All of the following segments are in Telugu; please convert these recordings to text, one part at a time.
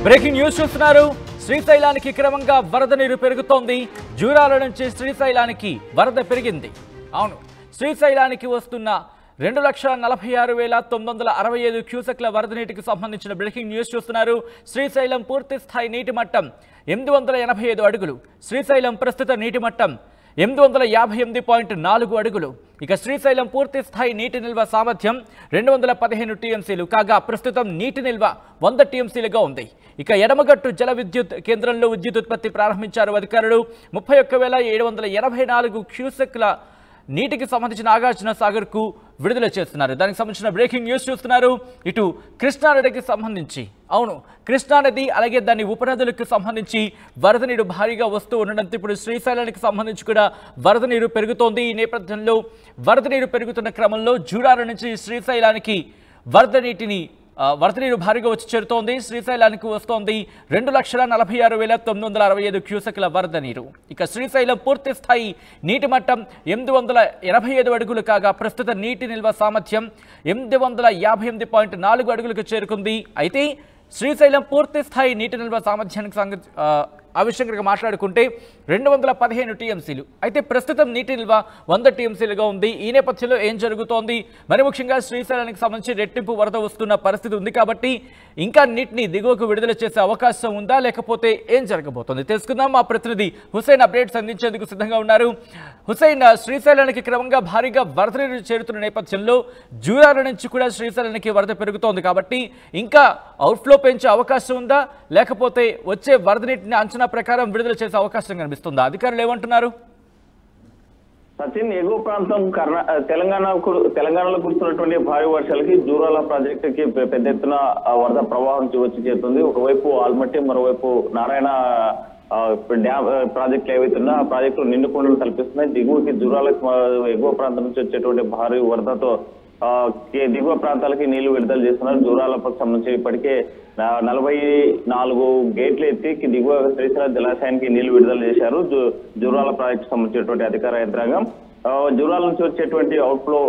బ్రేకింగ్ న్యూస్ చూస్తున్నారు. శ్రీశైలానికి క్రమంగా వరద నీరు పెరుగుతోంది. జూరాల నుంచి శ్రీశైలానికి వరద పెరిగింది. అవును, శ్రీశైలానికి వస్తున్న 2,46,965 క్యూసెక్ల వరద నీటికి సంబంధించిన బ్రేకింగ్ న్యూస్ చూస్తున్నారు. శ్రీశైలం పూర్తి స్థాయి నీటి మట్టం 885 అడుగులు. శ్రీశైలం ప్రస్తుత నీటి మట్టం 858.4 అడుగులు. ఇక శ్రీశైలం పూర్తి స్థాయి నీటి నిల్వ సామర్థ్యం 215 టీఎంసీలు కాగా ప్రస్తుతం నీటి నిల్వ 100 టీఎంసీలుగా ఉంది. ఇక ఎడమగట్టు జల విద్యుత్ కేంద్రంలో విద్యుత్ ఉత్పత్తి ప్రారంభించారు అధికారులు. 31,784 క్యూసెక్ల నీటికి సంబంధించిన నాగార్జున సాగర్ కు విడుదల చేస్తున్నారు. దానికి సంబంధించిన బ్రేకింగ్ న్యూస్ చూస్తున్నారు. ఇటు కృష్ణానదికి సంబంధించి అవును, కృష్ణానది అలాగే దాని ఉపనదులకు సంబంధించి వరద నీరు భారీగా వస్తూ ఉండడంతో ఇప్పుడు శ్రీశైలానికి సంబంధించి కూడా వరద నీరు పెరుగుతోంది. ఈ నేపథ్యంలో వరద నీరు పెరుగుతున్న క్రమంలో జూరాల నుంచి శ్రీశైలానికి వరద నీరు భారీగా వచ్చి చేరుతోంది. శ్రీశైలానికి వస్తోంది 2,46,965 క్యూసెక్ల వరద నీరు. ఇక శ్రీశైలం పూర్తి స్థాయి నీటి మట్టం 885 అడుగులు కాగా ప్రస్తుత నీటి నిల్వ సామర్థ్యం 858.4 అడుగులకు చేరుకుంది. అయితే శ్రీశైలం పూర్తి స్థాయి నీటి నిల్వ సామర్థ్యానికి ఆ విషయం కనుక మాట్లాడుకుంటే 215 టీఎంసీలు. అయితే ప్రస్తుతం నీటి నిల్వ 100 టీఎంసీలుగా ఉంది. ఈ నేపథ్యంలో ఏం జరుగుతోంది? మరి ముఖ్యంగా శ్రీశైలానికి సంబంధించి రెట్టింపు వరద వస్తున్న పరిస్థితి ఉంది కాబట్టి ఇంకా నీటిని దిగువకు విడుదల చేసే అవకాశం ఉందా, లేకపోతే ఏం జరగబోతోంది తెలుసుకుందాం. మా ప్రతినిధి హుసేన్ అప్డేట్స్ అందించేందుకు సిద్ధంగా ఉన్నారు. హుసేన్, శ్రీశైలానికి క్రమంగా భారీగా వరద నీరు చేరుతున్న నేపథ్యంలో జూరాల నుంచి కూడా శ్రీశైలానికి వరద పెరుగుతోంది కాబట్టి ఇంకా అవుట్ఫ్లో పెంచే అవకాశం ఉందా, లేకపోతే వచ్చే వరద నీటిని అంచనా ప్రకారం విడుదల చేసే అవకాశం కనిపిస్తుందా? అధికారులు ఏమంటున్నారు? సచిన్, ఎగువ ప్రాంతం తెలంగాణలో కురుస్తున్నటువంటి భారీ వర్షాలకి జూరాల ప్రాజెక్టుకి పెద్ద ఎత్తున వరద ప్రవాహం వచ్చి చేరుతుంది. ఒకవైపు ఆల్మట్టి, మరోవైపు నారాయణ డ్యామ్ ప్రాజెక్టులు ఏవైతున్నా ఆ ప్రాజెక్టులు నిండుకుండలు కల్పిస్తున్నాయి. దిగువకి జూరాల ఎగువ ప్రాంతం నుంచి వచ్చేటువంటి భారీ వరదతో దిగువ ప్రాంతాలకి నీళ్లు విడుదల చేస్తున్నారు. జూరాలకు సంబంధించి ఇప్పటికే 44 గేట్లు ఎత్తి దిగువ శ్రీశైలం జలాశయానికి నీళ్లు విడుదల చేశారు జూరాల ప్రాజెక్టు సంబంధించినటువంటి అధికార యంత్రాంగం. జూరాల నుంచి వచ్చేటువంటి అవుట్ఫ్లో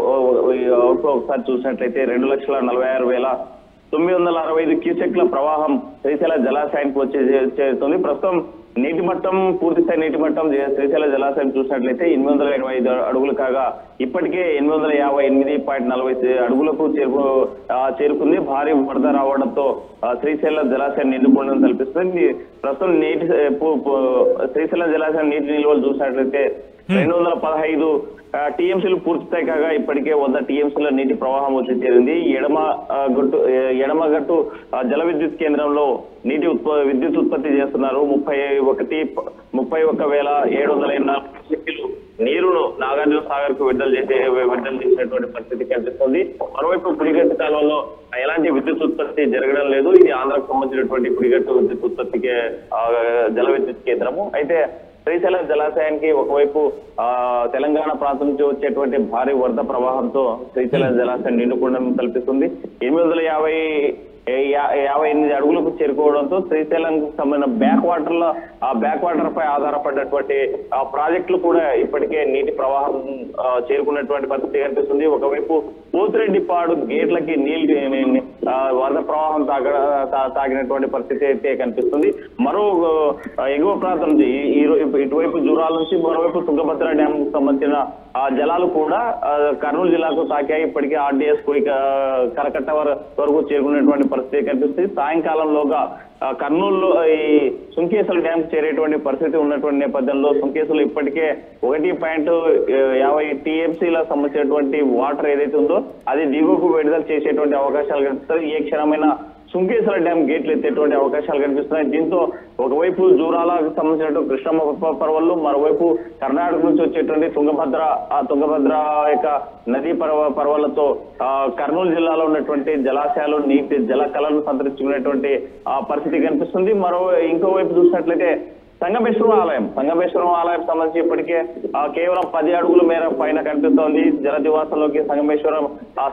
ఒకసారి చూసినట్లయితే 2,46,965 క్యూసెక్ల ప్రవాహం శ్రీశైల జలాశయానికి వచ్చి చేరుతుంది. ప్రస్తుతం నీటి మట్టం పూర్తిస్థాయి నీటి మట్టం శ్రీశైల జలాశయం చూసినట్లయితే 885 అడుగులు కాగా ఇప్పటికే 858.40 అడుగులకు చేరుకుంది. భారీ వరద రావడంతో శ్రీశైల జలాశయం నిండుకుండడం కల్పిస్తుంది. ప్రస్తుతం శ్రీశైల జలాశయం నీటి నిల్వలు చూసినట్లయితే 215 టీఎంసీలు పూర్తిస్థాయి కాగా ఇప్పటికే 100 టీఎంసీల నీటి ప్రవాహం వచ్చి చేరింది. ఎడమగట్టు జల విద్యుత్ కేంద్రంలో విద్యుత్ ఉత్పత్తి చేస్తున్నారు. 31,784 నీరును నాగార్జున సాగర్ కు విడుదల చేసినటువంటి పరిస్థితి కనిపిస్తుంది. మరోవైపు పులిగట్టు కాలంలో ఎలాంటి విద్యుత్ ఉత్పత్తి జరగడం లేదు. ఇది ఆంధ్రకు సంబంధించినటువంటి పులిగట్టు విద్యుత్ ఉత్పత్తికి జల విద్యుత్ కేంద్రము. అయితే శ్రీశైలం జలాశయానికి ఒకవైపు తెలంగాణ ప్రాంతం నుంచి వచ్చేటువంటి భారీ వరద ప్రవాహంతో శ్రీశైలం జలాశయం నిండుకుండడం కల్పిస్తుంది. 858 అడుగులకు చేరుకోవడంతో శ్రీశైలంకు సంబంధించిన బ్యాక్ వాటర్ పై ఆధారపడినటువంటి ప్రాజెక్టులు కూడా ఇప్పటికే నీటి ప్రవాహం చేరుకున్నటువంటి పరిస్థితి కనిపిస్తుంది. ఒకవైపు పోతిరెడ్డిపాడు గేట్లకి నీళ్లు వరద ప్రవాహం తాగినటువంటి పరిస్థితి అయితే కనిపిస్తుంది. మరో ఎగువ ప్రాంతం ఇటువైపు జూరాల నుంచి మరోవైపు తుంగభద్ర డ్యామ్ సంబంధించిన జలాలు కూడా కర్నూలు జిల్లాకు తాకాయి. ఇప్పటికే ఆర్డీఎస్ కరకట్ట వరకు చేరుకునేటువంటి పరిస్థితి కనిపిస్తుంది. సాయంకాలంలోగా కర్నూలులో ఈ సుంకేశ్వర డ్యామ్ చేరేటువంటి పరిస్థితి ఉన్నటువంటి నేపథ్యంలో సుంకేశ్వరం ఇప్పటికే 1.50 టీఎంసీల సంబంధించినటువంటి వాటర్ ఏదైతే ఉందో అది దిగువకు విడుదల చేసేటువంటి అవకాశాలు కనిపిస్తాయి. ఏ క్షణమైన సుంకేశ్వర డ్యామ్ గేట్లు ఎత్తేటువంటి అవకాశాలు కనిపిస్తున్నాయి. దీంతో ఒకవైపు జూరాలకు సంబంధించినటువంటి కృష్ణమ్మ పర్వాలు, మరోవైపు కర్ణాటక నుంచి వచ్చేటువంటి తుంగభద్ర యొక్క నదీ పర్వాలతో కర్నూలు జిల్లాలో ఉన్నటువంటి జలాశయాలు నీటి జల కళను సంతరించుకునేటువంటి పరిస్థితి కనిపిస్తుంది. ఇంకోవైపు చూసినట్లయితే సంగమేశ్వరం ఆలయం సంబంధించి ఇప్పటికే కేవలం 10 అడుగుల మేర పైన కనిపిస్తోంది. జలదివాసంలోకి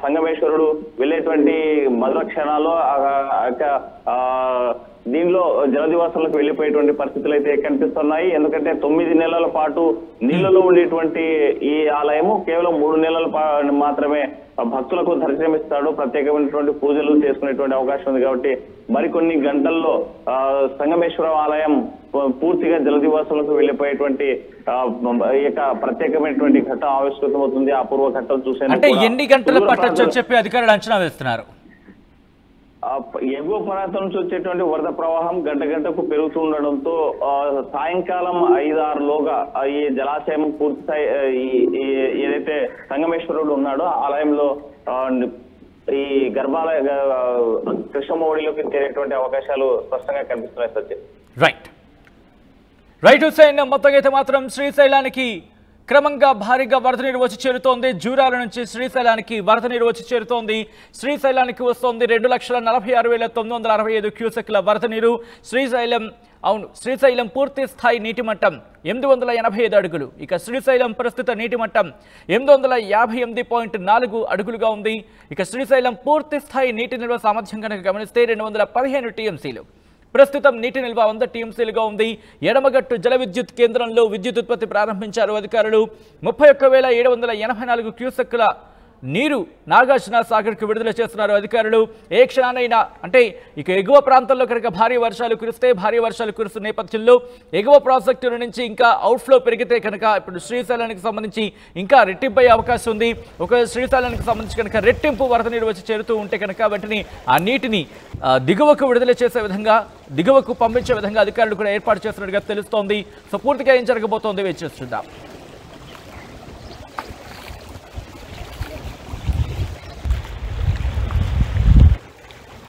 సంగమేశ్వరుడు వెళ్లేటువంటి మధుర క్షణాల్లో దీనిలో జలదివాసాలకు వెళ్లిపోయేటువంటి పరిస్థితులు అయితే కనిపిస్తున్నాయి. ఎందుకంటే 9 నెలల పాటు నీళ్లలో ఉండేటువంటి ఈ ఆలయము కేవలం 3 నెలల మాత్రమే భక్తులకు దర్శనమిస్తాడు. ప్రత్యేకమైనటువంటి పూజలు చేసుకునేటువంటి అవకాశం ఉంది. కాబట్టి మరికొన్ని గంటల్లో సంగమేశ్వరం ఆలయం పూర్తిగా జలదివాసాలకు వెళ్లిపోయేటువంటి ప్రత్యేకమైనటువంటి ఘట్టం ఆవిష్కృతం అవుతుంది. అపూర్వ ఘట్టం అంటే ఎన్ని గంటల పట్టొచ్చని చెప్పి అధికారులు అంచనా వేస్తున్నారు? ఎగువ ప్రాంతం నుంచి వచ్చేటువంటి వరద ప్రవాహం గంటకు పెరుగుతుండడంతో సాయంకాలం 5-6 లోగా ఈ జలాశయం పూర్తి స్థాయి ఏదైతే సంగమేశ్వరుడు ఉన్నాడో ఆలయంలో ఈ గర్భాలయ కృష్ణమౌడిలోకి చేరేటువంటి అవకాశాలు స్పష్టంగా కనిపిస్తున్నాయి. సత్యం. రైట్ హుస్సేన్, మొత్తంగా అయితే మాత్రం శ్రీశైలానికి క్రమంగా భారీగా వరద నీరు వచ్చి చేరుతోంది. జూరాల నుంచి శ్రీశైలానికి వరద నీరు వచ్చి చేరుతోంది. శ్రీశైలానికి వస్తోంది 2,46,965 క్యూసెక్ల వరద నీరు. శ్రీశైలం పూర్తి స్థాయి నీటి మట్టం 885 అడుగులు. ఇక శ్రీశైలం ప్రస్తుత నీటి మట్టం 858.4 అడుగులుగా ఉంది. ఇక శ్రీశైలం పూర్తి స్థాయి నీటి నిల్వ సామర్థ్యం కనుక గమనిస్తే 215 టీఎంసీలు. ప్రస్తుతం నీటి నిల్వ 100 టీఎంసీలుగా ఉంది. ఎడమగట్టు జల విద్యుత్ కేంద్రంలో విద్యుత్ ఉత్పత్తి ప్రారంభించారు అధికారులు. 31,784 క్యూసెక్కుల నీరు నాగార్జున సాగర్కు విడుదల చేస్తున్నారు అధికారులు. ఏ క్షణానైనా అంటే ఇక ఎగువ ప్రాంతంలో కనుక భారీ వర్షాలు కురుస్తున్న నేపథ్యంలో ఎగువ ప్రాజెక్టుల నుంచి ఇంకా అవుట్ఫ్లో పెరిగితే కనుక ఇప్పుడు శ్రీశైలానికి సంబంధించి ఇంకా రెట్టింపు అయ్యే అవకాశం ఉంది. ఒకవేళ శ్రీశైలానికి సంబంధించి కనుక రెట్టింపు వరద నీరు వచ్చి చేరుతూ ఉంటే కనుక వెంటనే ఆ నీటిని దిగువకు విడుదల చేసే విధంగా, దిగువకు పంపించే విధంగా అధికారులు కూడా ఏర్పాటు చేస్తున్నట్టుగా తెలుస్తోంది. సో పూర్తిగా ఏం జరగబోతోంది వేచి చూద్దాం.